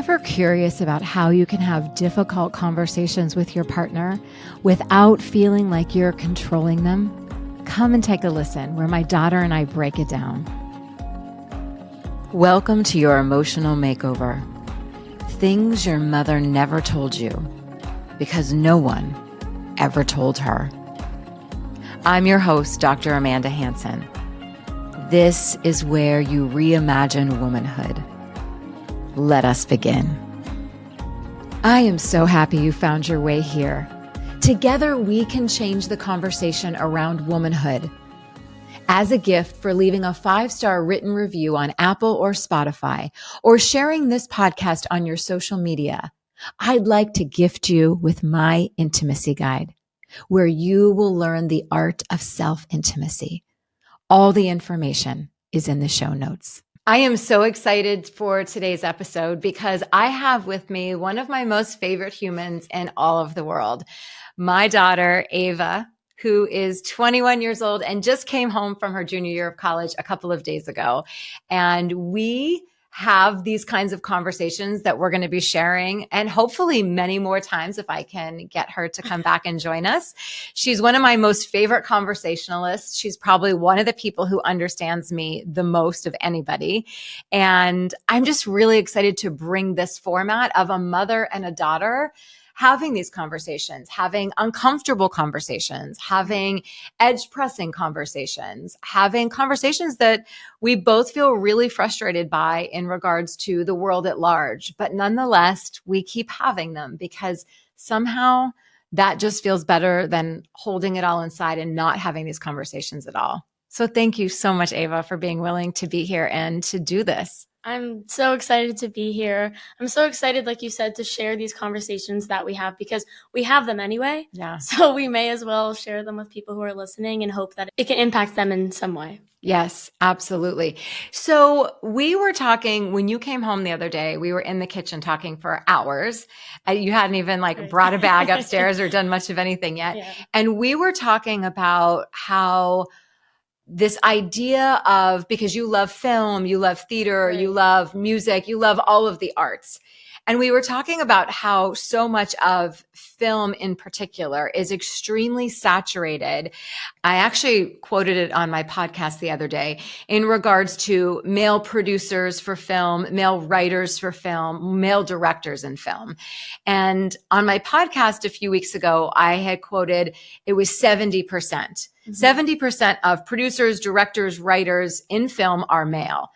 Ever curious about how you can have difficult conversations with your partner without feeling like you're controlling them? Come and take a listen where my daughter and I break it down. Welcome to your emotional makeover. Things your mother never told you because no one ever told her. I'm your host, Dr. Amanda Hansen. This is where you reimagine womanhood. Let us begin. I am so happy you found your way here. Together, we can change the conversation around womanhood. As a gift for leaving a 5-star written review on Apple or Spotify, or sharing this podcast on your social media, I'd like to gift you with my intimacy guide, where you will learn the art of self-intimacy. All the information is in the show notes. I am so excited for today's episode because I have with me one of my most favorite humans in all of the world, my daughter, Ava, who is 21 years old and just came home from her junior year of college a couple of days ago. And we have these kinds of conversations that we're going to be sharing, and hopefully many more times if I can get her to come back and join us. She's one of my most favorite conversationalists. She's probably one of the people who understands me the most of anybody. And I'm just really excited to bring this format of a mother and a daughter having these conversations, having uncomfortable conversations, having edge-pressing conversations, having conversations that we both feel really frustrated by in regards to the world at large. But nonetheless, we keep having them because somehow that just feels better than holding it all inside and not having these conversations at all. So thank you so much, Ava, for being willing to be here and to do this. I'm so excited to be here. I'm so excited, like you said, to share these conversations that we have because we have them anyway. Yeah. So we may as well share them with people who are listening and hope that it can impact them in some way. Yes, absolutely. So we were talking when you came home the other day, we were in the kitchen talking for hours. You hadn't even brought a bag upstairs or done much of anything yet. Yeah. And we were talking about how this idea of, because you love film, you love theater, Right. you love music, you love all of the arts. And we were talking about how so much of film in particular is extremely saturated. I actually quoted it on my podcast the other day in regards to male producers for film, male writers for film, male directors in film. And on my podcast a few weeks ago, I had quoted it was 70%. 70% of producers, directors, writers in film are male.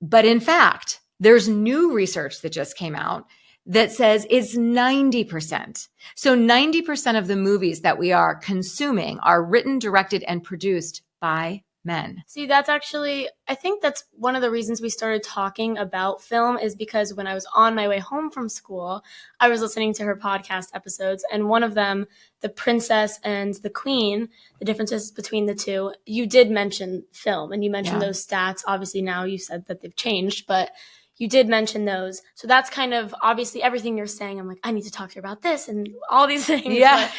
But in fact, there's new research that just came out that says it's 90%. So 90% of the movies that we are consuming are written, directed, and produced by men. See, that's actually, I think that's one of the reasons we started talking about film is because when I was on my way home from school, I was listening to her podcast episodes, and one of them, The Princess and the Queen, the differences between the two, you did mention film, and you mentioned those stats. Obviously now you said that they've changed, but you did mention those. So that's kind of obviously everything you're saying. I'm like, I need to talk to you about this and all these things. Yeah.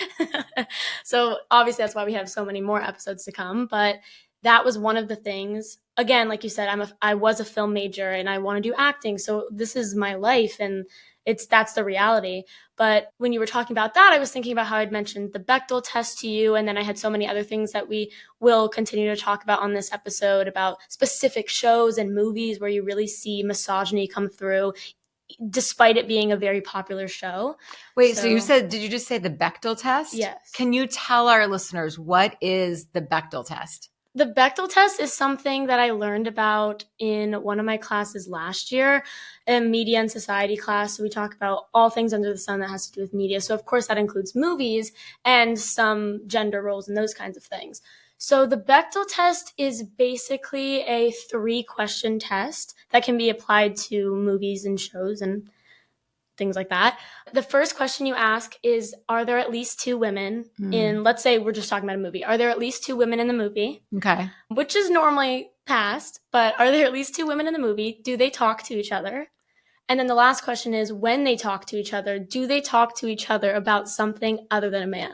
So obviously that's why we have so many more episodes to come, but that was one of the things. Again, like you said, I was a film major and I want to do acting. So this is my life and that's the reality. But when you were talking about that, I was thinking about how I'd mentioned the Bechdel test to you. And then I had so many other things that we will continue to talk about on this episode about specific shows and movies where you really see misogyny come through, despite it being a very popular show. Wait, so you said, did you just say the Bechdel test? Yes. Can you tell our listeners what is the Bechdel test? The Bechdel test is something that I learned about in one of my classes last year, a media and society class. So we talk about all things under the sun that has to do with media. So of course that includes movies and some gender roles and those kinds of things. So the Bechdel test is basically a 3-question test that can be applied to movies and shows and things like that. The first question you ask is, are there at least 2 women in, let's say we're just talking about a movie. Are there at least 2 women in the movie? Okay. Which is normally passed, but are there at least 2 women in the movie? Do they talk to each other? And then the last question is, when they talk to each other, do they talk to each other about something other than a man?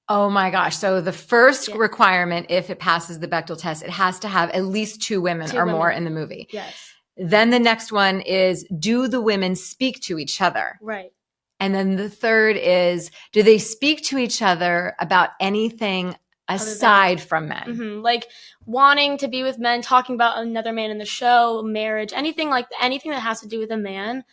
Oh my gosh. So the first requirement, if it passes the Bechdel test, it has to have at least 2 women or more in the movie. Yes. Then the next one is, do the women speak to each other? Right. And then the third is, do they speak to each other about anything aside from men? Mm-hmm. Like wanting to be with men, talking about another man in the show, marriage, anything that has to do with a man.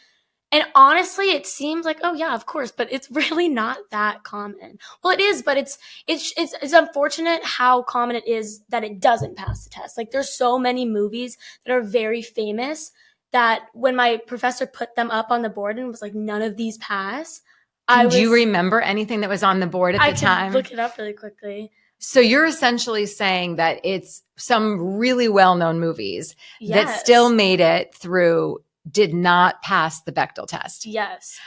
And honestly, it seems like, oh yeah, of course, but it's really not that common. Well, it is, but it's unfortunate how common it is that it doesn't pass the test. Like there's so many movies that are very famous that when my professor put them up on the board and was like, none of these pass. Do you remember anything that was on the board at the time? I can look it up really quickly. So you're essentially saying that it's some really well-known movies that still made it through, did not pass the Bechdel test. Yes.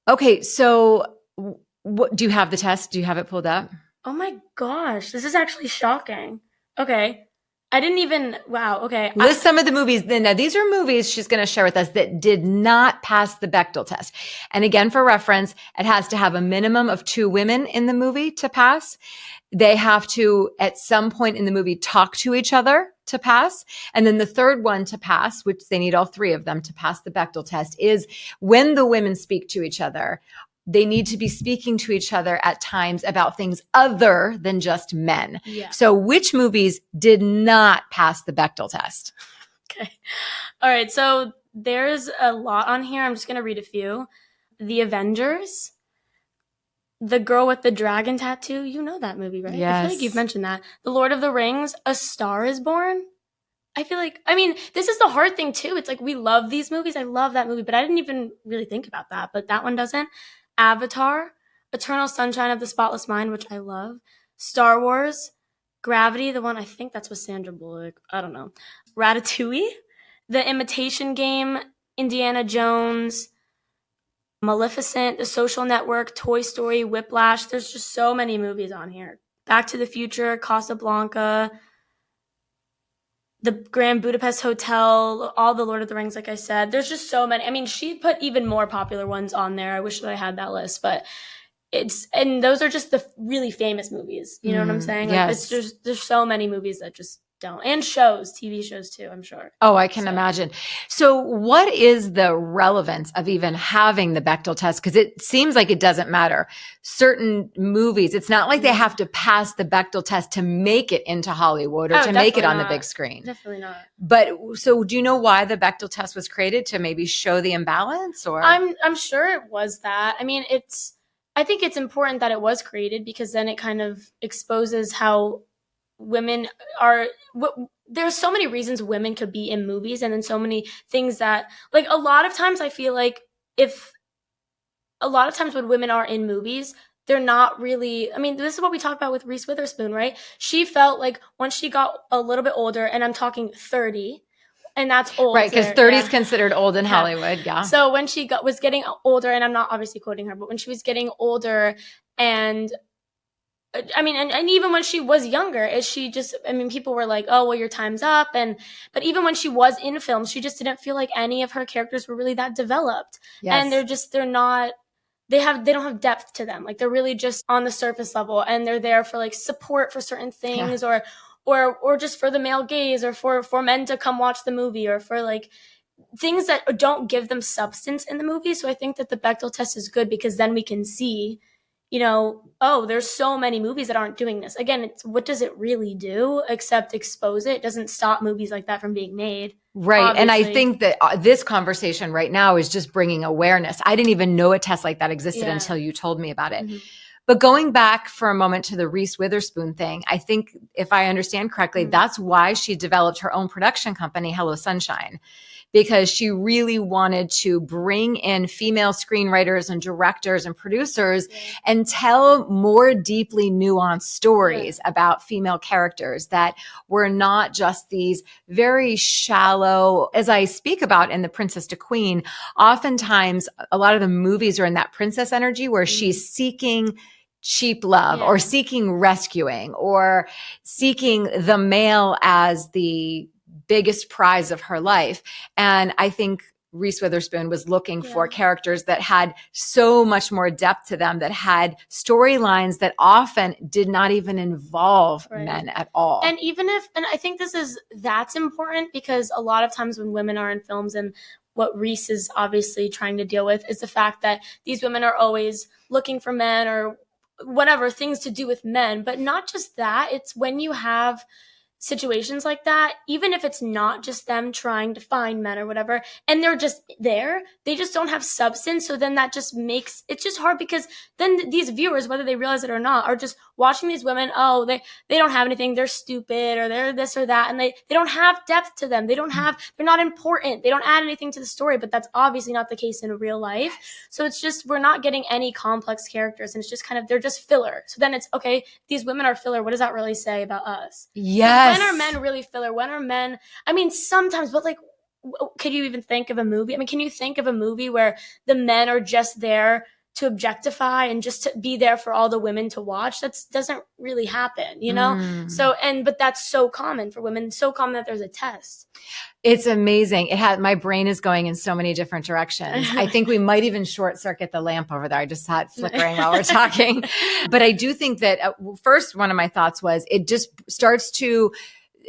Okay, so do you have the test? Do you have it pulled up? Oh my gosh, this is actually shocking. Okay. I didn't even, wow, okay. List some of the movies. Now, these are movies she's going to share with us that did not pass the Bechdel test. And again, for reference, it has to have a minimum of 2 women in the movie to pass. They have to, at some point in the movie, talk to each other to pass. And then the third one to pass, which they need all 3 of them to pass the Bechdel test, is when the women speak to each other, they need to be speaking to each other at times about things other than just men. Yeah. So which movies did not pass the Bechdel test? Okay. All right. So there's a lot on here. I'm just going to read a few. The Avengers. The Girl with the Dragon Tattoo. You know that movie, right? Yes. I feel like you've mentioned that. The Lord of the Rings. A Star is Born. I feel like, I mean, this is the hard thing too. It's like we love these movies. I love that movie, but I didn't even really think about that. But that one doesn't. Avatar, Eternal Sunshine of the Spotless Mind, which I love. Star Wars, Gravity, the one I think that's with Sandra Bullock. I don't know. Ratatouille, The Imitation Game, Indiana Jones, Maleficent, The Social Network, Toy Story, Whiplash. There's just so many movies on here. Back to the Future, Casablanca, the Grand Budapest Hotel, all the Lord of the Rings, like I said. There's just so many. I mean, she put even more popular ones on there. I wish that I had that list, but and those are just the really famous movies. You know what I'm saying? Like, yes. There's so many movies that just don't. And shows, TV shows too, I'm sure. Oh, I can imagine. So what is the relevance of even having the Bechdel test? Because it seems like it doesn't matter. Certain movies, it's not like they have to pass the Bechdel test to make it into Hollywood or to make it on the big screen. Definitely not. But so do you know why the Bechdel test was created? To maybe show the imbalance? Or I'm sure it was that. I mean, I think it's important that it was created because then it kind of exposes how women are. There's so many reasons women could be in movies, and then so many things that, like, a lot of times I feel like when women are in movies, they're not really, I mean, this is what we talked about with Reese Witherspoon, right? She felt like once she got a little bit older, and I'm talking 30, and that's old. Right, because 30 is considered old in Hollywood, yeah. So when she was getting older, and I'm not obviously quoting her, but when she was getting older, and I mean, and even when she was younger, people were like, oh, well, your time's up. But even when she was in films, she just didn't feel like any of her characters were really that developed. Yes. And they don't have depth to them. Like, they're really just on the surface level, and they're there for like support for certain things, or just for the male gaze, or for men to come watch the movie, or for like things that don't give them substance in the movie. So I think that the Bechdel test is good because then we can see, oh, there's so many movies that aren't doing this. Again, what does it really do except expose it? It doesn't stop movies like that from being made. Right. Obviously. And I think that this conversation right now is just bringing awareness. I didn't even know a test like that existed until you told me about it. Mm-hmm. But going back for a moment to the Reese Witherspoon thing, I think if I understand correctly, that's why she developed her own production company, Hello Sunshine, because she really wanted to bring in female screenwriters and directors and producers and tell more deeply nuanced stories about female characters that were not just these very shallow, as I speak about in The Princess to Queen, oftentimes a lot of the movies are in that princess energy where she's seeking cheap love or seeking rescuing or seeking the male as the biggest prize of her life. And I think Reese Witherspoon was looking for Yeah. characters that had so much more depth to them, that had storylines that often did not even involve Right. men at all. And and I think that's important, because a lot of times when women are in films, and what Reese is obviously trying to deal with is the fact that these women are always looking for men or whatever, things to do with men. But not just that, it's when you have situations like that, even if it's not just them trying to find men or whatever, and they're just there, they just don't have substance. So then that just makes it's just hard, because then these viewers, whether they realize it or not, are just watching these women. Oh, they don't have anything, they're stupid, or they're this or that, and they don't have depth to them, they're not important, they don't add anything to the story. But that's obviously not the case in real life. So it's just, we're not getting any complex characters, and it's just kind of, they're just filler. So then it's okay, these women are filler, what does that really say about us? Yes. When are men really filler? When are men, I mean, sometimes, but like, could you even think of a movie? I mean, can you think of a movie where the men are just there to objectify and just to be there for all the women to watch? That doesn't really happen, you know? So, but that's so common for women, so common that there's a test. It's amazing. My brain is going in so many different directions. I think we might even short circuit the lamp over there. I just saw it flickering while we're talking. But I do think that first, one of my thoughts was, it just starts to,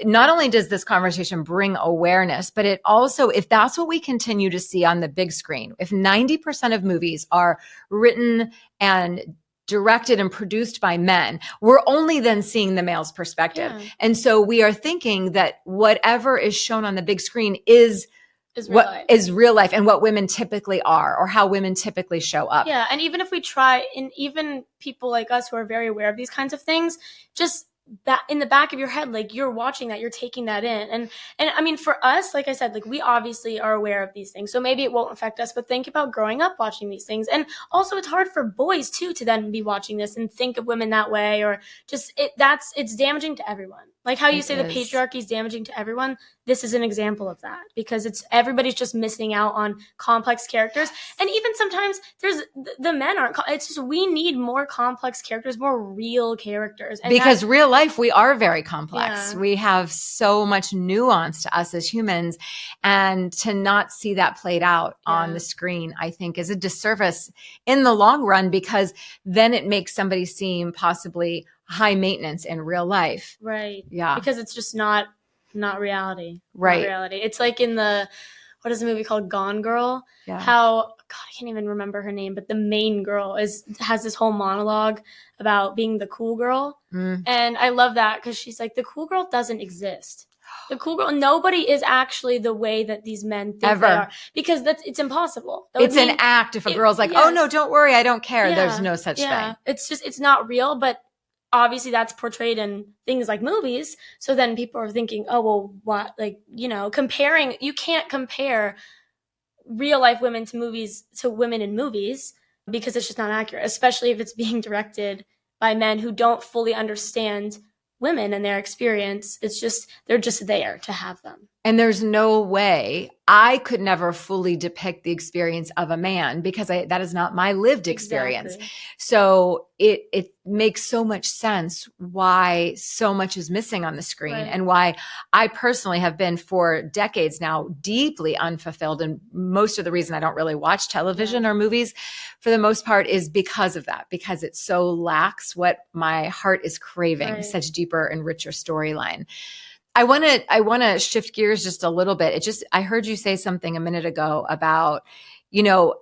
not only does this conversation bring awareness, but it also, if that's what we continue to see on the big screen, if 90% of movies are written and directed and produced by men, we're only then seeing the male's perspective. Yeah. And so we are thinking that whatever is shown on the big screen is real life, and what women typically are, or how women typically show up. Yeah. And even if we try, and even people like us who are very aware of these kinds of things, just that in the back of your head, like, you're watching that, you're taking that in. And I mean, for us, like I said, like, we obviously are aware of these things, so maybe it won't affect us, but think about growing up watching these things. And also, it's hard for boys too to then be watching this and think of women that way, or just it's damaging to everyone. Like how you say the patriarchy is damaging to everyone. This is an example of that, because everybody's just missing out on complex characters. And even sometimes the men aren't, it's just, we need more complex characters, more real characters. And because real life, we are very complex. Yeah. We have so much nuance to us as humans, and to not see that played out on the screen, I think, is a disservice in the long run, because then it makes somebody seem possibly high maintenance in real life. Right. Yeah. Because it's just not reality. Right. Not reality. It's like in what is the movie called, Gone Girl? Yeah. How, God, I can't even remember her name, but the main girl has this whole monologue about being the cool girl. And I love that, because she's like, the cool girl doesn't exist. The cool girl, nobody is actually the way that these men think they are, because it's impossible. It's an act. If a girl's like, oh no, don't worry, I don't care. Yeah. There's no such thing. It's not real, but obviously that's portrayed in things like movies. So then people are thinking, oh, well, what, like, you know, you can't compare real life women to women in movies, because it's just not accurate, especially if it's being directed by men who don't fully understand women and their experience. It's just, they're just there to have them. And there's no way I could never fully depict the experience of a man, because that is not my lived experience. Exactly. So it makes so much sense why so much is missing on the screen, right. And why I personally have been for decades now deeply unfulfilled. And most of the reason I don't really watch television or movies for the most part is because of that, because it so lacks what my heart is craving, right. Such deeper and richer storyline. I want to shift gears just a little bit. I heard you say something a minute ago about, you know,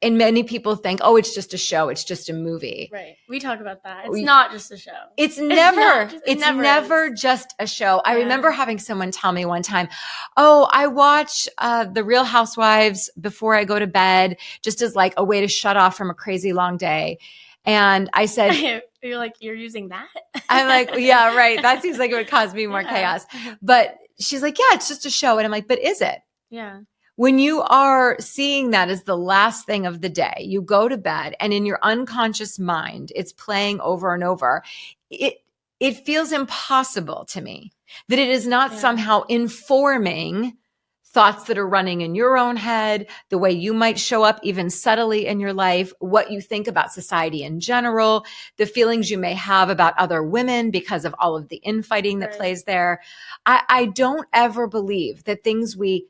and many people think, oh, it's just a show. It's just a movie. Right. We talk about that. It's not just a show. It's never just a show. Yeah. I remember having someone tell me one time, oh, I watch The Real Housewives before I go to bed, just as like a way to shut off from a crazy long day. And I said, you're like, you're using that? I'm like, yeah, right. That seems like it would cause me more chaos. But she's like, yeah, it's just a show. And I'm like, but is it? Yeah. When you are seeing that as the last thing of the day, you go to bed, and in your unconscious mind, it's playing over and over. It feels impossible to me that it is not somehow informing thoughts that are running in your own head, the way you might show up even subtly in your life, what you think about society in general, the feelings you may have about other women because of all of the infighting that plays there. I don't ever believe that things we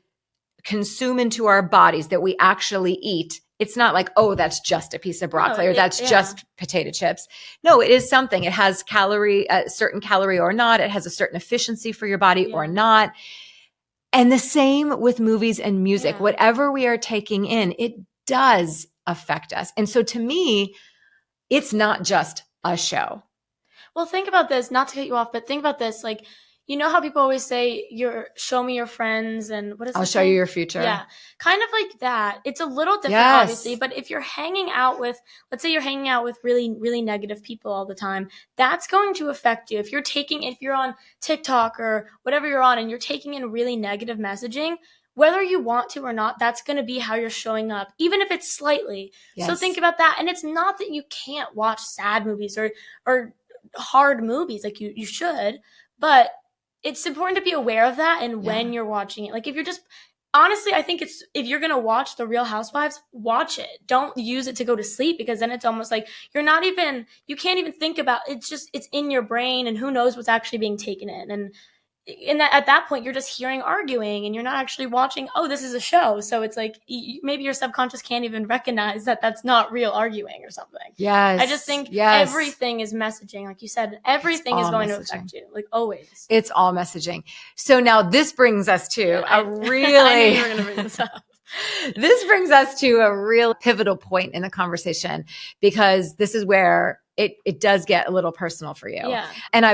consume into our bodies that we actually eat, it's not like, oh, that's just a piece of broccoli or that's just potato chips. No, it is something. It has a certain calorie or not. It has a certain efficiency for your body or not. And the same with movies and music. Yeah. Whatever we are taking in, it does affect us. And so to me, it's not just a show. Well, think about this, not to cut you off, but think about this. Like, you know how people always say, show me your friends and what is it? I'll show you your future. Yeah. Kind of like that. It's a little different, obviously, but if you're hanging out with, let's say you're hanging out with really, really negative people all the time, that's going to affect you. If you're on TikTok or whatever you're on and you're taking in really negative messaging, whether you want to or not, that's going to be how you're showing up, even if it's slightly. Yes. So think about that. And it's not that you can't watch sad movies or hard movies, like you should, but it's important to be aware of that and when you're watching it. Like if you're just, honestly, I think if you're going to watch The Real Housewives, watch it. Don't use it to go to sleep, because then it's almost like you can't even think about it. It's in your brain, and who knows what's actually being taken in. And at that point, you're just hearing arguing and you're not actually watching, oh, this is a show. So it's like maybe your subconscious can't even recognize that that's not real arguing or something. Yes. I just think everything is messaging. Like you said, everything is going to affect you, like always. It's all messaging. So now this brings us to I knew you were going to bring this up. This brings us to a real pivotal point in the conversation, because this is where it does get a little personal for you. Yeah. And I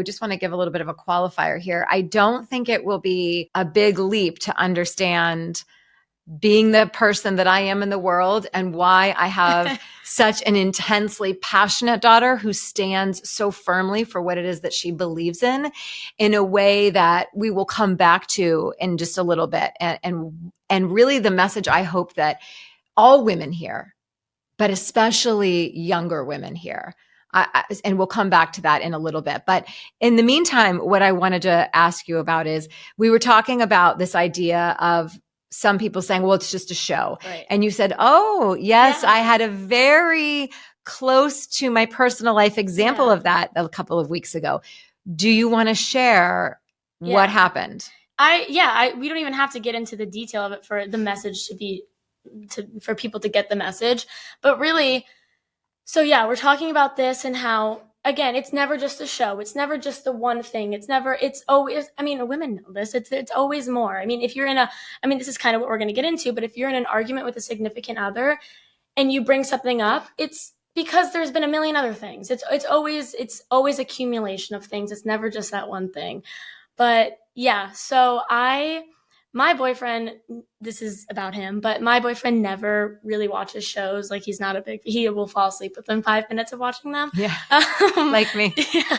just want to give a little bit of a qualifier here. I don't think it will be a big leap to understand being the person that I am in the world and why I have such an intensely passionate daughter who stands so firmly for what it is that she believes in a way that we will come back to in just a little bit. And really the message I hope that all women hear, but especially younger women hear. And we'll come back to that in a little bit. But in the meantime, what I wanted to ask you about is, we were talking about this idea of some people saying, well, it's just a show. Right. And you said, oh, yes, I had a very close to my personal life example of that a couple of weeks ago. Do you want to share what happened? We don't even have to get into the detail of it for the message for people to get the message. But really, so we're talking about this and how, again, it's never just a show. It's never just the one thing. It's always, women know this. It's always more. I mean, this is kind of what we're going to get into, but if you're in an argument with a significant other and you bring something up, it's because there's been a million other things. It's always accumulation of things. It's never just that one thing. But so my boyfriend, this is about him, but my boyfriend never really watches shows. Like he will fall asleep within 5 minutes of watching them. Yeah. Like me. Yeah.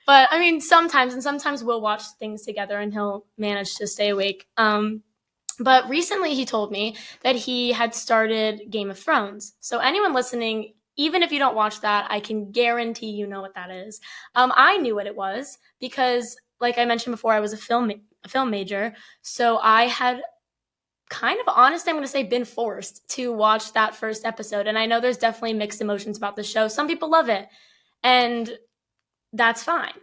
But sometimes we'll watch things together and he'll manage to stay awake. But recently he told me that he had started Game of Thrones. So anyone listening, even if you don't watch that, I can guarantee you know what that is. I knew what it was because, like I mentioned before, I was a film major. So I had kind of, honestly, I'm going to say, been forced to watch that first episode. And I know there's definitely mixed emotions about the show. Some people love it, and that's fine.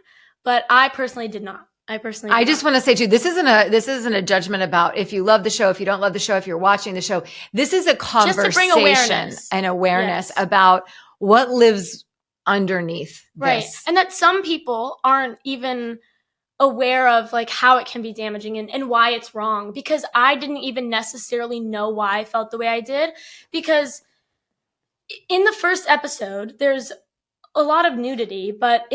But I personally did not. I just want to say too, this isn't a judgment about if you love the show, if you don't love the show, if you're watching the show. This is a conversation just to bring awareness about what lives underneath this. Right. And that some people aren't even aware of like how it can be damaging and why it's wrong, because I didn't even necessarily know why I felt the way I did, because in the first episode there's a lot of nudity, but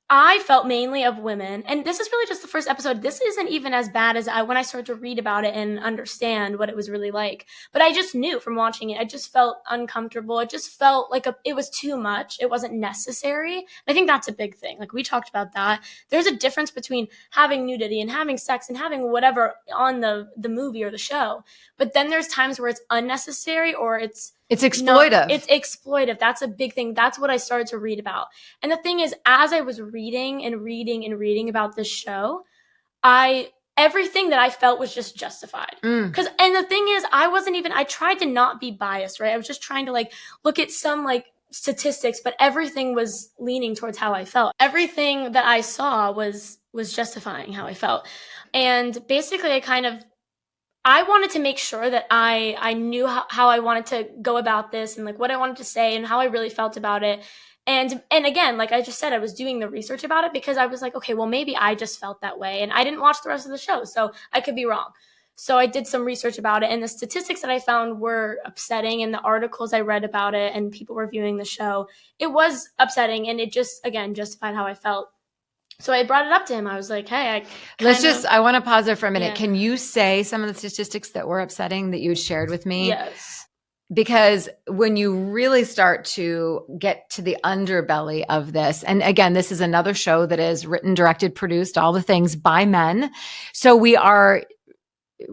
I felt mainly of women, and this is really just the first episode. This isn't even as bad as when I started to read about it and understand what it was really like. But I just knew from watching it, I just felt uncomfortable. It just felt like it was too much. It wasn't necessary. I think that's a big thing. Like we talked about that. There's a difference between having nudity and having sex and having whatever on the movie or the show. But then there's times where it's unnecessary or it's exploitive. It's exploitive. That's a big thing. That's what I started to read about. And the thing is, as I was reading about this show, everything that I felt was just justified. And the thing is, I tried to not be biased, right? I was just trying to like look at some like statistics, but everything was leaning towards how I felt. Everything that I saw was was justifying how I felt. And basically I wanted to make sure that I knew how I wanted to go about this and like what I wanted to say and how I really felt about it. And again, like I just said, I was doing the research about it because I was like, okay, well, maybe I just felt that way. And I didn't watch the rest of the show, so I could be wrong. So I did some research about it, and the statistics that I found were upsetting, and the articles I read about it and people reviewing the show, it was upsetting, and it just, again, justified how I felt. So I brought it up to him. I was like, hey, I want to pause there for a minute. Yeah. Can you say some of the statistics that were upsetting that you had shared with me? Yes. Because when you really start to get to the underbelly of this, and again, this is another show that is written, directed, produced, all the things by men. So we are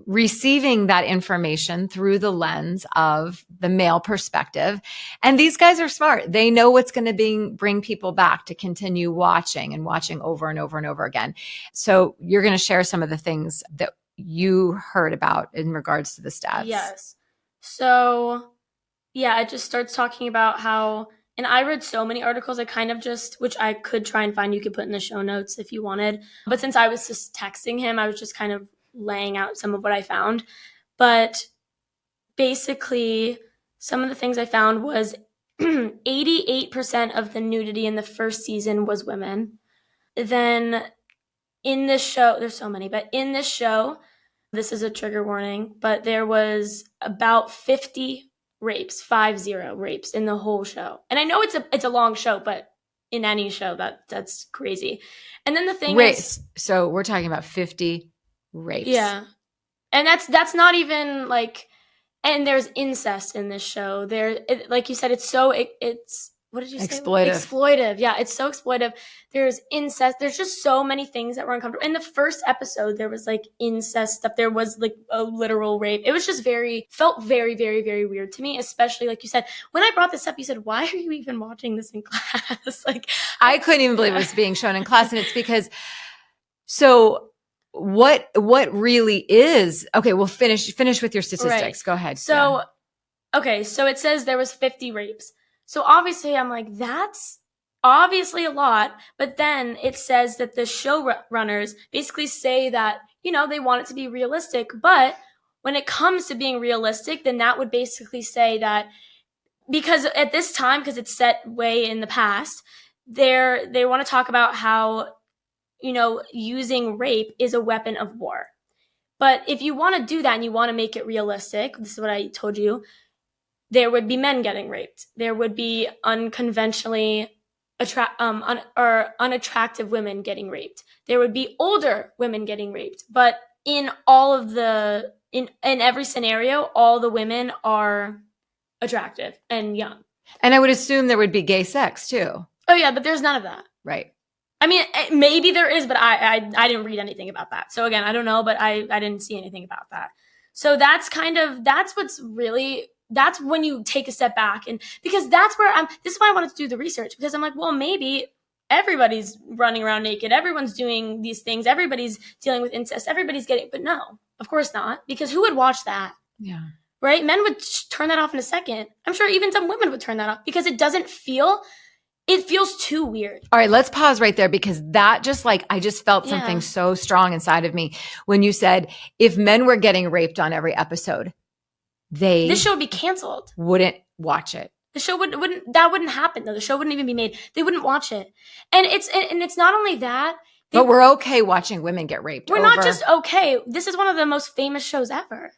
receiving that information through the lens of the male perspective. And these guys are smart. They know what's going to bring people back to continue watching and watching over and over and over again. So you're going to share some of the things that you heard about in regards to the stats. Yes. So yeah, it just starts talking about how, and I read so many articles, I kind of just, which I could try and find, you could put in the show notes if you wanted. But since I was just texting him, I was just kind of laying out some of what I found. But basically, some of the things I found was 88% of the nudity in the first season was women. Then in this show, there's so many, but in this show, this is a trigger warning, but there was about 50 rapes, 50 rapes in the whole show. And I know it's a long show, but in any show that's crazy. And then the thing is, so we're talking about 50 rapes. Yeah. And that's not even like, and there's incest in this show. Like you said, it's what did you say? Exploitive. Yeah, it's so exploitive. There's incest. There's just so many things that were uncomfortable. In the first episode, there was like incest stuff. There was like a literal rape. It was just felt very, very, very weird to me, especially like you said, when I brought this up, you said, why are you even watching this in class? Like, I couldn't even believe it was being shown in class. And it's because, so what really is, okay, we'll finish with your statistics. Right. Go ahead. So, okay. So it says there was 50 rapes. So obviously I'm like, that's obviously a lot. But then it says that the showrunners basically say that, they want it to be realistic. But when it comes to being realistic, then that would basically say that because at this time, because it's set way in the past, they want to talk about how, using rape is a weapon of war. But if you want to do that and you want to make it realistic, this is what I told you, there would be men getting raped. There would be unconventionally unattractive women getting raped. There would be older women getting raped. But in every scenario, all the women are attractive and young. And I would assume there would be gay sex too. Oh yeah, but there's none of that. Right. I mean, maybe there is, but I didn't read anything about that. So again, I don't know, but I didn't see anything about that. So that's when you take a step back, and because this is why I wanted to do the research, because I'm like, well, maybe everybody's running around naked. Everyone's doing these things. Everybody's dealing with incest. Everybody's but no, of course not, because who would watch that? Yeah. Right? Men would turn that off in a second. I'm sure even some women would turn that off because it feels too weird. All right, let's pause right there, because that I just felt something so strong inside of me when you said if men were getting raped on every episode, this show would be canceled. Wouldn't watch it. The show wouldn't happen though. The show wouldn't even be made. They wouldn't watch it. And it's not only that. But we're okay watching women get raped. We're not just okay. This is one of the most famous shows ever.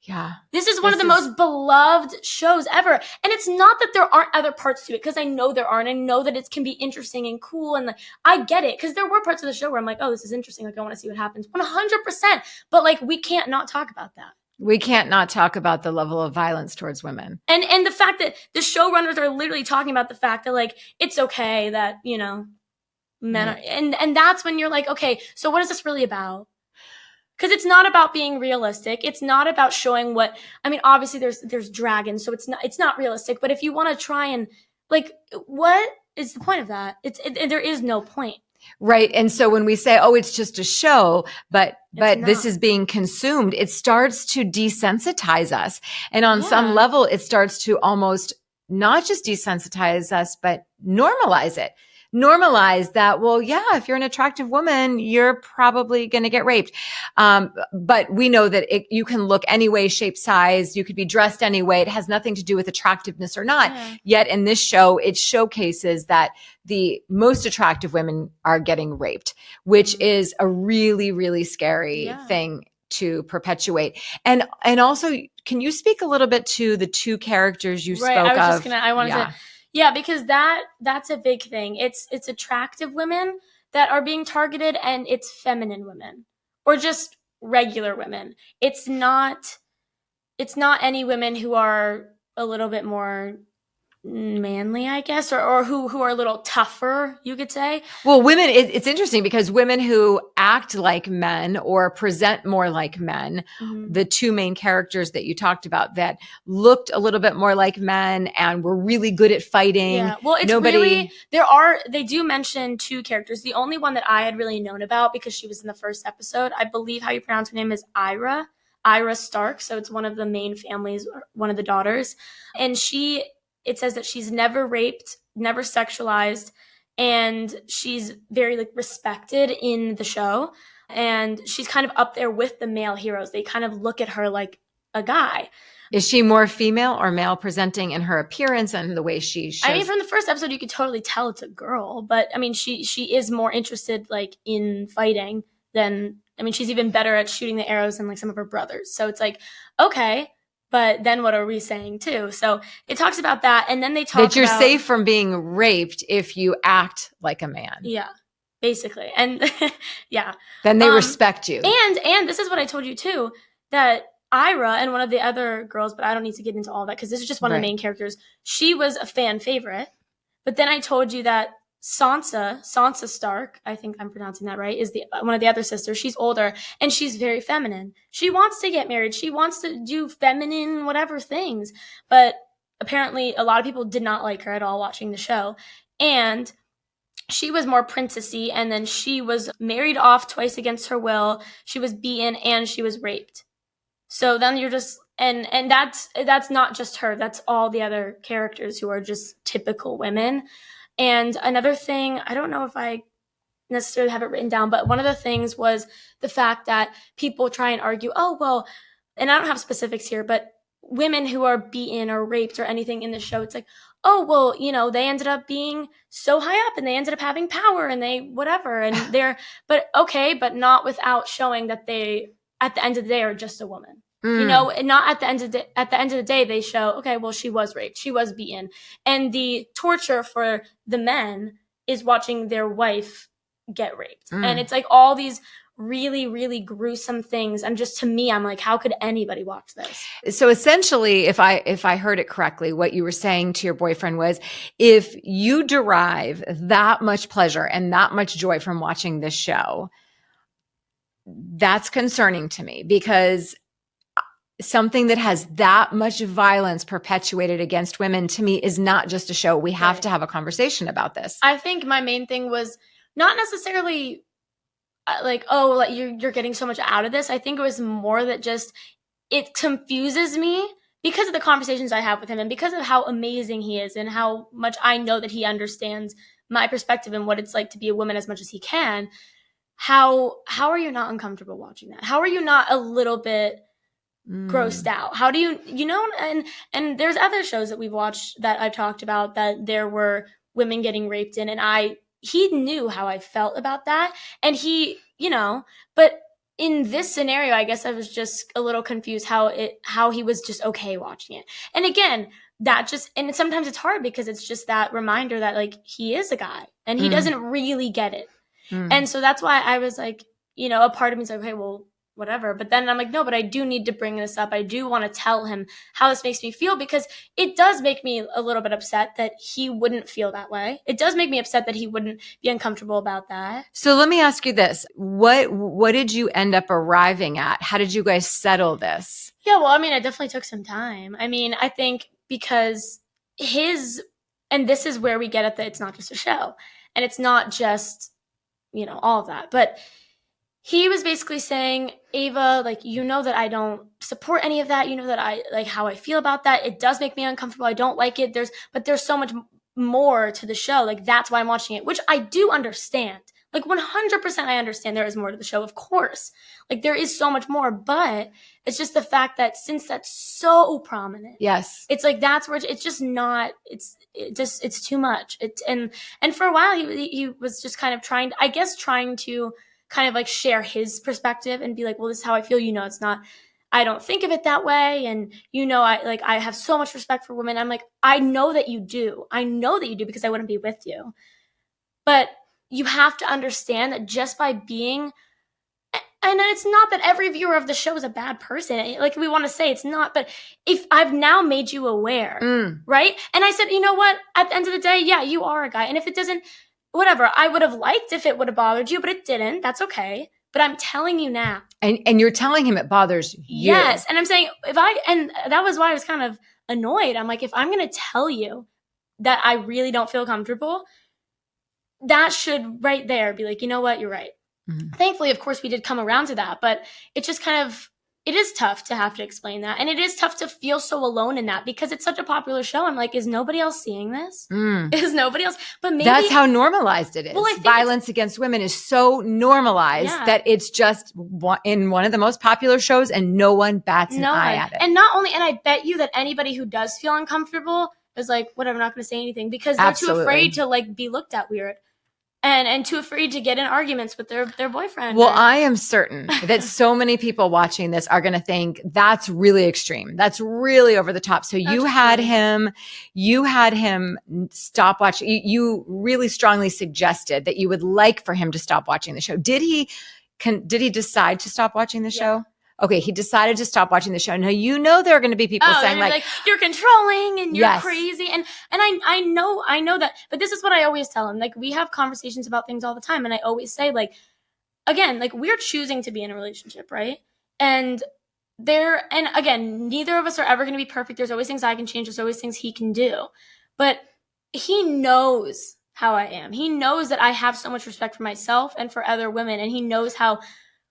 Yeah. This is one of the most beloved shows ever. And it's not that there aren't other parts to it, because I know there aren't. I know that it can be interesting and cool. And I get it, because there were parts of the show where I'm like, oh, this is interesting. Like, I want to see what happens. 100%. But we can't not talk about that. We can't not talk about the level of violence towards women. And the fact that the showrunners are literally talking about the fact that it's okay that, men are, and that's when you're like, okay, so what is this really about? Because it's not about being realistic. It's not about showing obviously there's dragons, so it's not realistic. But if you want to try and what is the point of that? There is no point. Right. And so when we say, oh, it's just a show, but this is being consumed, it starts to desensitize us. And on some level, it starts to almost not just desensitize us, but normalize it. normalize that, well, yeah, if you're an attractive woman, you're probably going to get raped. But we know that you can look any way, shape, size. You could be dressed any way. It has nothing to do with attractiveness or not. Yeah. Yet in this show, it showcases that the most attractive women are getting raped, which is a really, really scary thing to perpetuate. And also, can you speak a little bit to the two characters you spoke of? I wanted to, because that's a big thing. It's attractive women that are being targeted, and it's feminine women or just regular women. It's not any women who are a little bit more manly, I guess, or who are a little tougher, you could say. Well, women, it's interesting because women who act like men or present more like men, the two main characters that you talked about that looked a little bit more like men and were really good at fighting. Yeah, well, they do mention two characters. The only one that I had really known about, because she was in the first episode, I believe how you pronounce her name is Ira Stark. So it's one of the main families, one of the daughters. And it says that she's never raped, never sexualized, and she's very respected in the show. And she's kind of up there with the male heroes. They kind of look at her like a guy. Is she more female or male presenting in her appearance and the way she shows? I mean, from the first episode, you could totally tell it's a girl. But I mean, she is more interested in fighting than, I mean, she's even better at shooting the arrows than some of her brothers. So it's okay. But then what are we saying too? So it talks about that. And then they talk about that you're safe from being raped if you act like a man. Yeah, basically. And yeah. Then they respect you. And this is what I told you too, that Ira and one of the other girls, but I don't need to get into all that because this is just one of the main characters. She was a fan favorite. But then I told you that Sansa Stark, I think I'm pronouncing that right, is one of the other sisters. She's older and she's very feminine. She wants to get married. She wants to do feminine whatever things. But apparently a lot of people did not like her at all watching the show. And she was more princessy, and then she was married off twice against her will. She was beaten and she was raped. So then you're just and that's not just her. That's all the other characters who are just typical women. And another thing, I don't know if I necessarily have it written down, but one of the things was the fact that people try and argue, oh, well, and I don't have specifics here, but women who are beaten or raped or anything in the show, it's oh, well, they ended up being so high up and they ended up having power and they whatever. And but not without showing that they, at the end of the day, are just a woman. And not at the end of the day, they show, okay, well, she was raped, she was beaten. And the torture for the men is watching their wife get raped. And it's all these really, really gruesome things. And just to me, I'm how could anybody watch this? So essentially, if I heard it correctly, what you were saying to your boyfriend was, if you derive that much pleasure and that much joy from watching this show, that's concerning to me, because something that has that much violence perpetuated against women, to me, is not just a show. We have to have a conversation about this. I think my main thing was not necessarily you're getting so much out of this. I think it was more that just it confuses me because of the conversations I have with him and because of how amazing he is and how much I know that he understands my perspective and what it's like to be a woman as much as he can. How are you not uncomfortable watching that? How are you not a little bit grossed out? How do you and there's other shows that we've watched that I've talked about that there were women getting raped in, and he knew how I felt about that, and but in this scenario, I guess I was just a little confused how he was just okay watching it. And again, and sometimes it's hard because it's just that reminder that he is a guy and he doesn't really get it. And so that's why I was a part of me is okay, well, whatever. But then I'm no, but I do need to bring this up. I do want to tell him how this makes me feel, because it does make me a little bit upset that he wouldn't feel that way. It does make me upset that he wouldn't be uncomfortable about that. So let me ask you this. What did you end up arriving at? How did you guys settle this? Yeah, well, I mean, it definitely took some time. I mean, I think because and this is where we get at that it's not just a show and it's not just, all of that, but he was basically saying, Ava, that I don't support any of that. That I how I feel about that. It does make me uncomfortable. I don't like it. There's so much more to the show. Like, that's why I'm watching it, which I do understand. Like, 100% I understand there is more to the show, of course. Like, there is so much more, but it's just the fact that since that's so prominent, yes, it's like, that's where it's just not, it's too much. And for a while he was just kind of trying to kind of like share his perspective and be like, well, this is how I feel. It's not, I don't think of it that way. And, I have so much respect for women. I'm like, I know that you do because I wouldn't be with you. But you have to understand that just by being, and it's not that every viewer of the show is a bad person. Like, we want to say it's not, but if I've now made you aware, right? And I said, you know what? At the end of the day, yeah, you are a guy. And if it doesn't, whatever, I would have liked if it would have bothered you, but it didn't. That's okay. But I'm telling you now. And you're telling him it bothers you. Yes. And I'm saying, and that was why I was kind of annoyed. I'm like, if I'm going to tell you that I really don't feel comfortable, that should right there be like, you know what? You're right. Mm-hmm. Thankfully, of course, we did come around to that, but it just it is tough to have to explain that. And it is tough to feel so alone in that because it's such a popular show. I'm like, is nobody else seeing this? Is nobody else? But maybe that's how normalized it is. Well, violence against women is so normalized that it's just in one of the most popular shows and no one bats an eye at it. And not only, and I bet you that anybody who does feel uncomfortable is like, whatever, I'm not going to say anything because they're too afraid to like be looked at weird. And too afraid to get in arguments with their boyfriend. Well, I am certain that so many people watching this are going to think that's really extreme. That's really over the top. So you had him stop watching. You really strongly suggested that you would like for him to stop watching the show. Did he decide to stop watching the show? Okay, he decided to stop watching the show. Now, there are going to be people saying like, you're controlling and you're crazy. And I know that, but this is what I always tell him. Like, we have conversations about things all the time. And I always say, like, again, like, we're choosing to be in a relationship, right? And again, neither of us are ever going to be perfect. There's always things I can change. There's always things he can do. But he knows how I am. He knows that I have so much respect for myself and for other women. And he knows how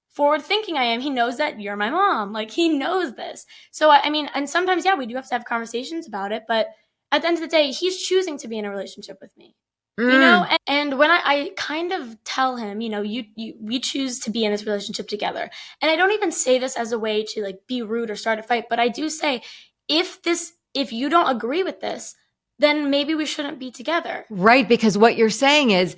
forward thinking I am. He knows that you're my mom. Like, he knows this. So, I mean, and sometimes, we do have to have conversations about it. But at the end of the day, he's choosing to be in a relationship with me. And when I kind of tell him, we choose to be in this relationship together. And I don't even say this as a way to like be rude or start a fight. But I do say, if you don't agree with this, then maybe we shouldn't be together. Right. Because what you're saying is,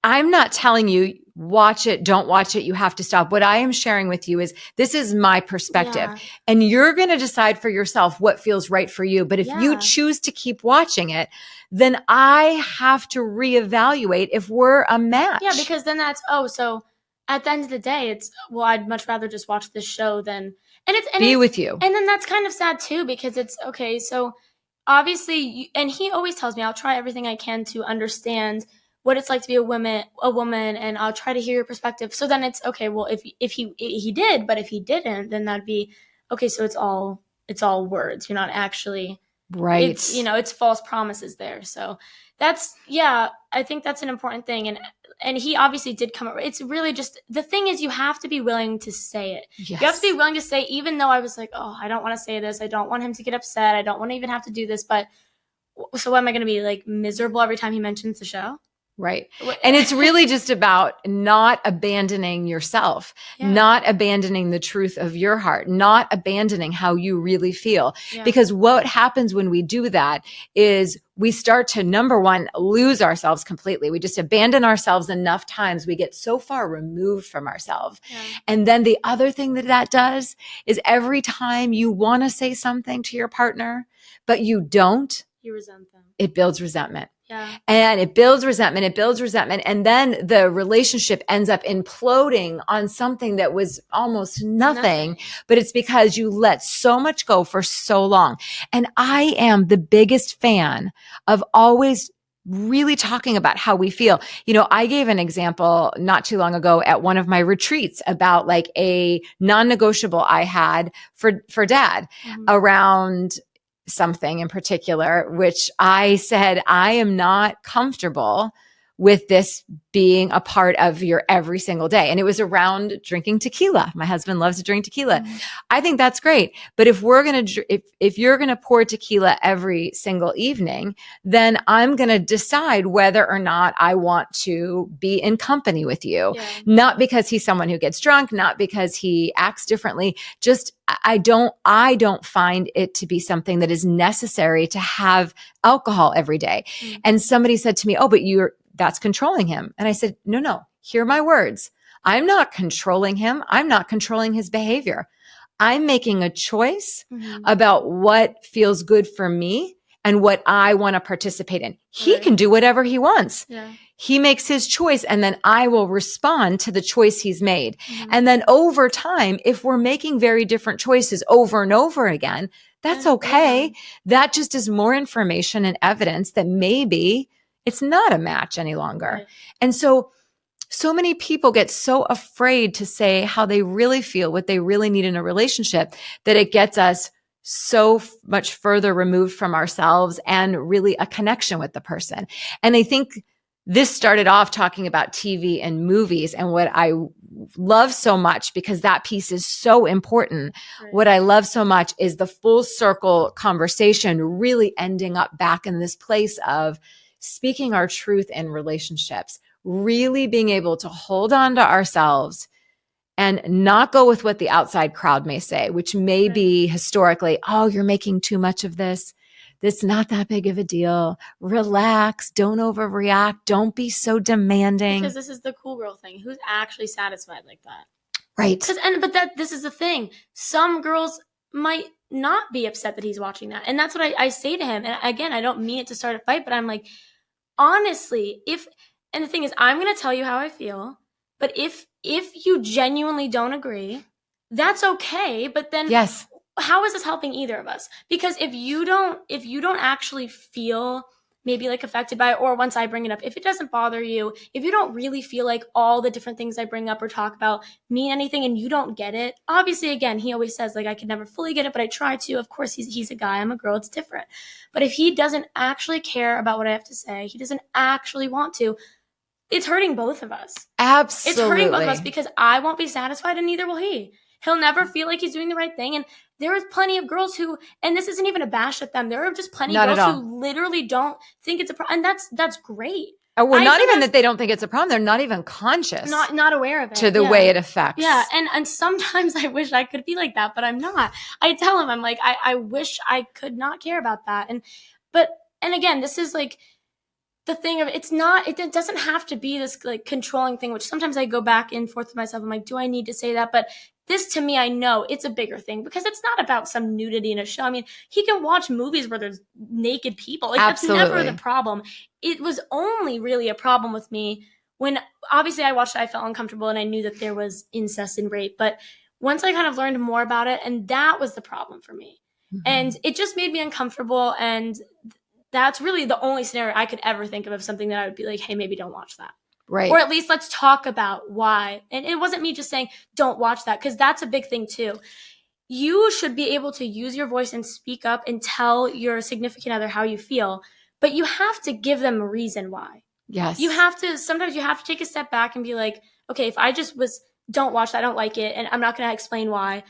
I'm not telling you, watch it, don't watch it, you have to stop. What I am sharing with you is, this is my perspective. And you're going to decide for yourself what feels right for you. But if you choose to keep watching it, then I have to reevaluate if we're a match. Yeah, because then so at the end of the day, I'd much rather just watch this show than, be with you. And then that's kind of sad too, because it's, okay, so obviously, and he always tells me, I'll try everything I can to understand what it's like to be a woman, and I'll try to hear your perspective. So then it's okay. Well, if he did, but if he didn't, then that'd be okay. So it's all words. You're not actually right. It's false promises there. So that's, I think that's an important thing. And he obviously did come. It's really just, the thing is, you have to be willing to say it. Yes. You have to be willing to say, even though I was like, oh, I don't want to say this. I don't want him to get upset. I don't want to even have to do this. But so what, am I going to be like miserable every time he mentions the show? Right. And it's really just about not abandoning yourself, not abandoning the truth of your heart, not abandoning how you really feel. Because what happens when we do that is we start to, number one, lose ourselves completely. We just abandon ourselves enough times. We get so far removed from ourselves. And then the other thing that does is, every time you want to say something to your partner, but you don't, you resent them. It builds resentment. And it builds resentment. And then the relationship ends up imploding on something that was almost nothing. But it's because you let so much go for so long. And I am the biggest fan of always really talking about how we feel. I gave an example not too long ago at one of my retreats about like a non-negotiable I had for dad around something in particular, which I said, I am not comfortable with this being a part of your every single day. And it was around drinking tequila. My husband loves to drink tequila. Mm-hmm. I think that's great. But if if you're going to pour tequila every single evening, then I'm going to decide whether or not I want to be in company with you. Yeah. Not because he's someone who gets drunk, not because he acts differently. Just I don't find it to be something that is necessary to have alcohol every day. Mm-hmm. And somebody said to me, "Oh, but that's controlling him." And I said, no, hear my words. I'm not controlling him. I'm not controlling his behavior. I'm making a choice about what feels good for me and what I want to participate in. He can do whatever he wants. Yeah. He makes his choice, and then I will respond to the choice he's made. Mm-hmm. And then over time, if we're making very different choices over and over again, that's okay. Yeah. That just is more information and evidence that maybe it's not a match any longer. Right. And so many people get so afraid to say how they really feel, what they really need in a relationship, that it gets us so much further removed from ourselves and really a connection with the person. And I think this started off talking about TV and movies, and what I love so much, because that piece is so important. Right. What I love so much is the full circle conversation really ending up back in this place of speaking our truth in relationships, really being able to hold on to ourselves and not go with what the outside crowd may say, which may be historically, "Oh, you're making too much of this. It's not that big of a deal. Relax. Don't overreact. Don't be so demanding." Because this is the cool girl thing. Who's actually satisfied like that? Right. This is the thing. Some girls might not be upset that he's watching that. And that's what I say to him. And again, I don't mean it to start a fight, but I'm like, honestly, and the thing is, I'm going to tell you how I feel, but if you genuinely don't agree, that's okay. But then yes. How is this helping either of us? Because if you don't actually feel maybe like affected by it, or once I bring it up, if it doesn't bother you, if you don't really feel like all the different things I bring up or talk about mean anything and you don't get it, obviously, again, he always says, like, I could never fully get it, but I try to. Of course, he's a guy, I'm a girl, it's different. But if he doesn't actually care about what I have to say, he doesn't actually want to, it's hurting both of us. Absolutely. It's hurting both of us, because I won't be satisfied and neither will he. He'll never feel like he's doing the right thing. And there is plenty of girls who, and this isn't even a bash at them, there are just plenty of girls who literally don't think it's a problem. And that's great. Oh, well, not even that they don't think it's a problem. They're not even conscious. Not aware of it. To the way it affects. Yeah. And sometimes I wish I could be like that, but I'm not. I tell him, I'm like, I wish I could not care about that. And again, this is like the thing of, it doesn't have to be this like controlling thing, which sometimes I go back and forth with myself. I'm like, do I need to say that? But this, to me, I know it's a bigger thing, because it's not about some nudity in a show. I mean, he can watch movies where there's naked people. Like, absolutely. That's never the problem. It was only really a problem with me when, obviously, I watched it, I felt uncomfortable, and I knew that there was incest and rape. But once I kind of learned more about it, and that was the problem for me. Mm-hmm. And it just made me uncomfortable, and that's really the only scenario I could ever think of something that I would be like, hey, maybe don't watch that. Right. Or at least let's talk about why. And it wasn't me just saying, don't watch that, because that's a big thing too. You should be able to use your voice and speak up and tell your significant other how you feel, but you have to give them a reason why. Yes. Sometimes you have to take a step back and be like, okay, if I just don't watch that, I don't like it, and I'm not going to explain why.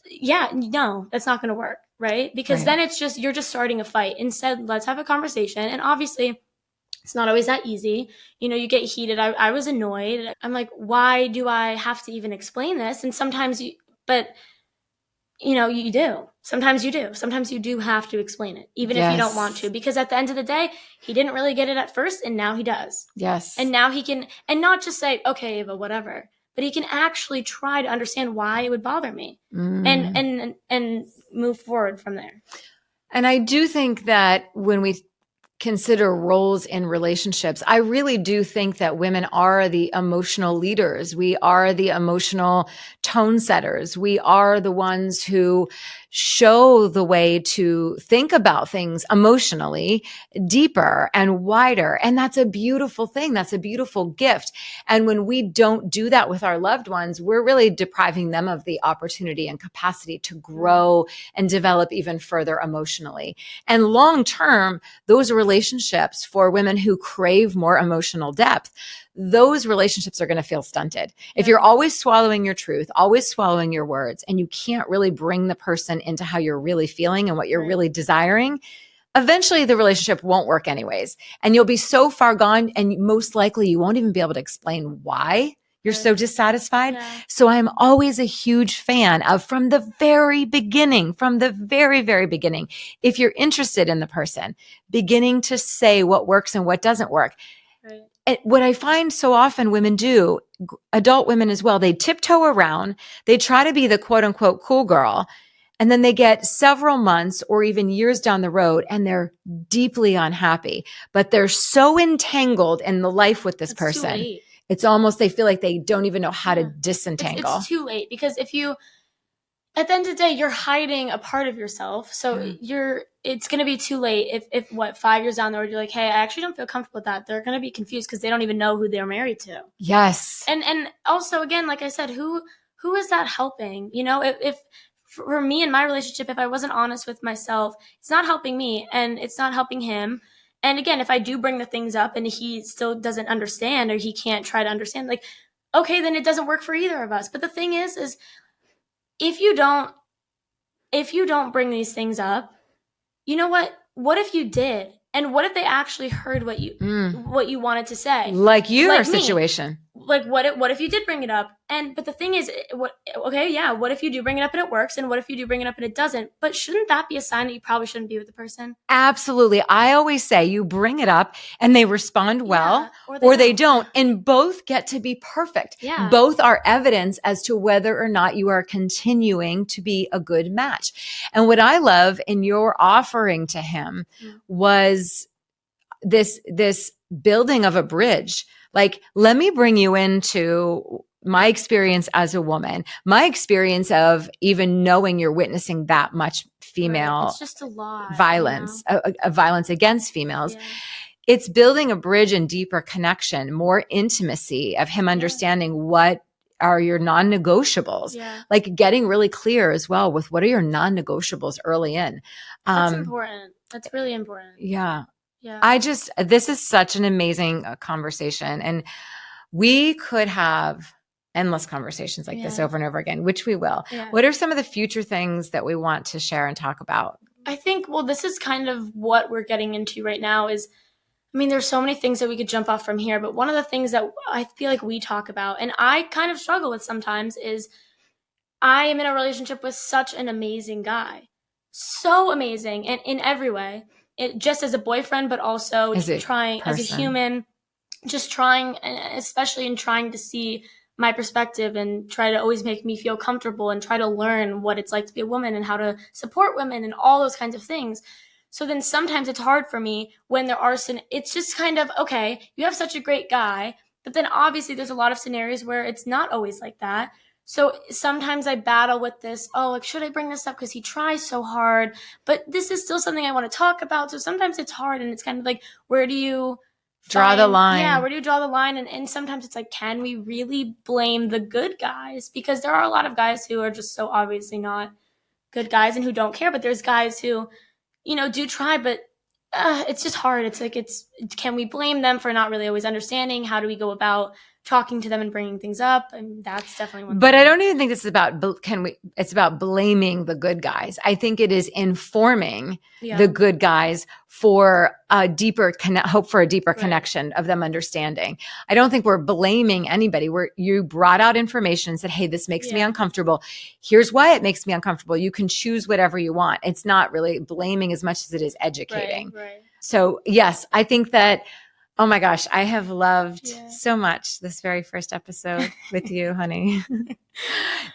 Yeah, no, that's not going to work, right? Because then you're just starting a fight. Instead, let's have a conversation. And obviously, it's not always that easy. You get heated. I was annoyed. I'm like, why do I have to even explain this? And sometimes you do. Sometimes you do. Sometimes you do have to explain it, even if you don't want to, because at the end of the day, he didn't really get it at first, and now he does. Yes. And now he can, and not just say, okay, Ava, whatever, but he can actually try to understand why it would bother me and move forward from there. And I do think that when we consider roles in relationships, I really do think that women are the emotional leaders. We are the emotional tone setters. We are the ones who show the way to think about things emotionally deeper and wider. And that's a beautiful thing. That's a beautiful gift. And when we don't do that with our loved ones, we're really depriving them of the opportunity and capacity to grow and develop even further emotionally. And long term, those relationships for women who crave more emotional depth, those relationships are going to feel stunted. If you're always swallowing your truth, always swallowing your words, and you can't really bring the person into how you're really feeling and what you're really desiring, eventually the relationship won't work anyways. And you'll be so far gone, and most likely you won't even be able to explain why you're so dissatisfied. Yeah. So I'm always a huge fan of, from the very beginning, if you're interested in the person, beginning to say what works and what doesn't work. Right. And what I find so often women do, adult women as well, they tiptoe around, they try to be the quote unquote cool girl. And then they get several months or even years down the road and they're deeply unhappy, but they're so entangled in the life with this person. It's almost, they feel like they don't even know how to disentangle. It's too late, because if you, at the end of the day, you're hiding a part of yourself. So it's going to be too late. If 5 years down the road, you're like, hey, I actually don't feel comfortable with that. They're going to be confused because they don't even know who they're married to. Yes. And also, again, like I said, who is that helping? You know, if for me in my relationship, if I wasn't honest with myself, it's not helping me and it's not helping him. And again, if I do bring the things up and he still doesn't understand, or he can't try to understand, like, okay, then it doesn't work for either of us. But the thing is if you don't bring these things up, you know what if you did? And what if they actually heard what you wanted to say? Like your situation. Like what if you did bring it up? But the thing is, what if you do bring it up and it works? And what if you do bring it up and it doesn't? But shouldn't that be a sign that you probably shouldn't be with the person? Absolutely. I always say you bring it up and they respond well, or they don't. And both get to be perfect. Yeah. Both are evidence as to whether or not you are continuing to be a good match. And what I love in your offering to him was this building of a bridge. Like, let me bring you into my experience as a woman, my experience of even knowing you're witnessing that much female it's just a lot, violence, a violence against females. Yeah. It's building a bridge and deeper connection, more intimacy of him understanding what are your non-negotiables, like getting really clear as well with what are your non-negotiables early in. That's important. That's really important. Yeah. Yeah. This is such an amazing conversation, and we could have endless conversations like this over and over again, which we will. Yeah. What are some of the future things that we want to share and talk about? I think, this is kind of what we're getting into right now is, there's so many things that we could jump off from here, but one of the things that I feel like we talk about, and I kind of struggle with sometimes, is I am in a relationship with such an amazing guy. So amazing, and in every way. Just as a boyfriend, but also as a human, just trying, especially in trying to see my perspective and try to always make me feel comfortable and try to learn what it's like to be a woman and how to support women and all those kinds of things. So then sometimes it's hard for me when there are, it's just kind of, okay, you have such a great guy, but then obviously there's a lot of scenarios where it's not always like that. So sometimes I battle with this, should I bring this up because he tries so hard, but this is still something I want to talk about. So sometimes it's hard, and it's kind of like, where do you draw the line? Yeah, where do you draw the line? And sometimes it's like, can we really blame the good guys? Because there are a lot of guys who are just so obviously not good guys and who don't care, but there's guys who, do try, but it's just hard. It's like, can we blame them for not really always understanding? How do we go about talking to them and bringing things up? And that's definitely one. But I don't even think this is about, it's about blaming the good guys. I think it is informing the good guys for a deeper hope for a deeper connection of them understanding. I don't think we're blaming anybody. You brought out information and said, hey, this makes me uncomfortable. Here's why it makes me uncomfortable. You can choose whatever you want. It's not really blaming as much as it is educating. Right. So yes, I think that Oh my gosh, I have loved so much this very first episode with you, honey.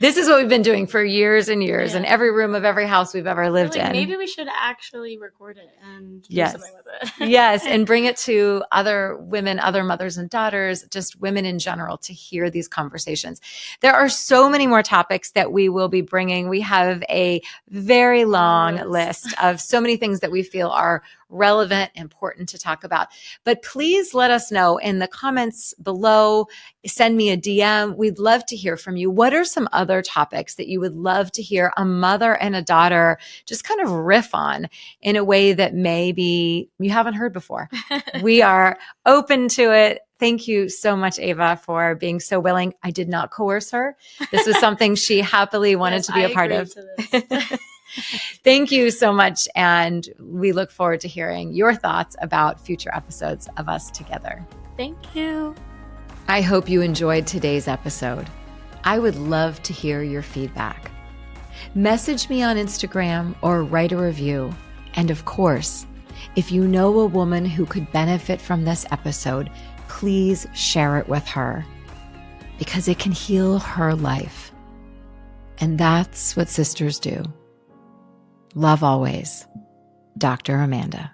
This is what we've been doing for years and years in every room of every house we've ever lived in. Maybe we should actually record it and do something with it. Yes, and bring it to other women, other mothers and daughters, just women in general, to hear these conversations. There are so many more topics that we will be bringing. We have a very long list of so many things that we feel are relevant, important to talk about. But please let us know in the comments below. Send me a DM. We'd love to hear from you. What are some other topics that you would love to hear a mother and a daughter just kind of riff on in a way that maybe you haven't heard before? We are open to it. Thank you so much, Ava, for being so willing. I did not coerce her. This was something she happily wanted to be a part of. Thank you so much. And we look forward to hearing your thoughts about future episodes of us together. Thank you. I hope you enjoyed today's episode. I would love to hear your feedback. Message me on Instagram or write a review. And of course, if you know a woman who could benefit from this episode, please share it with her because it can heal her life. And that's what sisters do. Love always, Dr. Amanda.